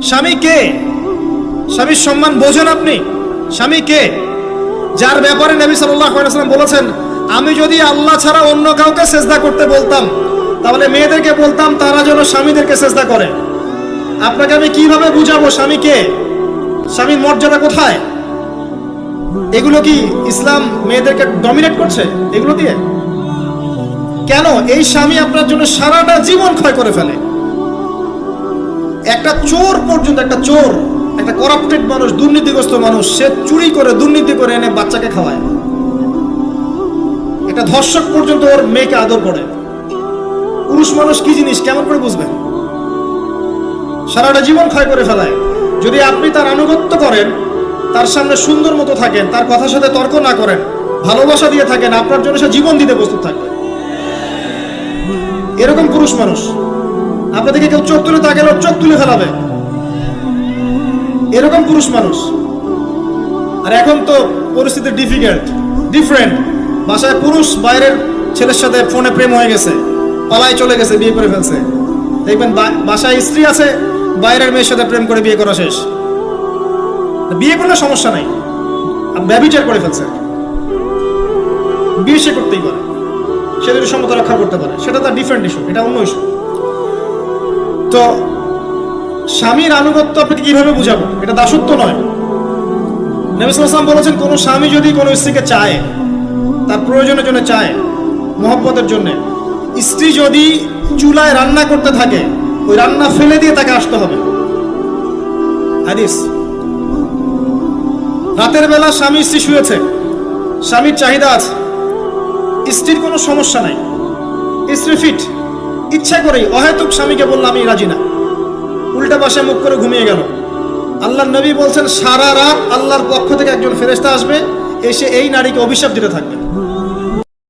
স্বামী কে? স্বামীর সম্মান বোঝেন আপনি? স্বামী কে? যার ব্যাপারে নবী সাল্লাল্লাহু আলাইহি ওয়াসাল্লাম বলেছেন, আমি যদি আল্লাহ ছাড়া অন্য কাউকে সেজদা করতে বলতাম, তাহলে মেয়েদেরকে বলতাম তারা যেন স্বামীদেরকে সেজদা করে। আপনাকে আমি কিভাবে বুঝাবো স্বামী কে? স্বামীর মর্যাদা কোথায়? এগুলো কি ইসলাম মেয়েদেরকে ডমিনেট করছে এগুলো দিয়ে? কেন? এই স্বামী আপনার জন্য সারাটা জীবন ক্ষয় করে ফেলে। একটা চোর পর্যন্ত, একটা চোর, একটা করাপ্টেড মানুষ, দুর্নীতিগ্রস্ত মানুষ, সে চুরি করে দুর্নীতি করে এনে বাচ্চাকে খাওয়ায়। একটা ধর্ষক পর্যন্ত ওর মেয়েকে আদর করে। পুরুষ মানুষ কি জিনিস কেমন করে বুঝবেন? সারাটা জীবন ক্ষয় করে ফেলায়। যদি আপনি তার আনুগত্য করেন, তার সামনে সুন্দর মতো থাকেন, তার কথার সাথে তর্ক না করেন, ভালোবাসা দিয়ে থাকেন, আপনার জন্য সে জীবন দিতে প্রস্তুত থাকবে। এরকম পুরুষ মানুষ। আপনাদেরকে কেউ চোখ তুলে তাকালে চোখ তুলে ফেলাবে, এরকম পুরুষ মানুষ। আর এখন তো পরিস্থিতি ডিফারেন্ট। বাসায় পুরুষ বাইরের ছেলের সাথে ফোনে প্রেম হয়ে গেছে, পালায় চলে গেছে, বিয়ে করে ফেলছে। দেখবেন বাসায় স্ত্রী আছে, বাইরের মেয়ের সাথে প্রেম করে বিয়ে করা শেষ। বিয়ে করলে সমস্যা নাই, ব্যভিচার করে ফেলছে। বিয়ে সে করতেই পারে, সে যদি সমতা রক্ষা করতে পারে, সেটা তার ডিফারেন্ট ইস্যু, এটা অন্য ইস্যু। তো স্বামীর আনুগত্য আপনাকে কিভাবে বুঝাবো? এটা দাসত্ব নয়। নবী সাল্লাল্লাহু আলাইহি ওয়াসাল্লাম বলেছেন, কোন স্বামী যদি কোনো স্ত্রীকে চায়, তার প্রয়োজনের জন্য চায়, মহব্বতের জন্য, স্ত্রী যদি চুলায় রান্না করতে থাকে, ওই রান্না ফেলে দিয়ে তাকে আসতে হবে। হাদিস। রাতের বেলা স্বামী স্ত্রী শুয়েছে, স্বামীর চাহিদা আছে, স্ত্রীর কোনো সমস্যা নাই, স্ত্রী ফিট, ইচ্ছা করেই অহেতুক স্বামীকে বলল আমি রাজি না, উল্টা পাশে মুখ করে ঘুমিয়ে গেল। আল্লাহর নবী বলছেন, সারা রাত আল্লাহর পক্ষ থেকে একজন ফেরেশতা আসবে, এসে এই নারীকে অভিশাপ দিতে থাকবে।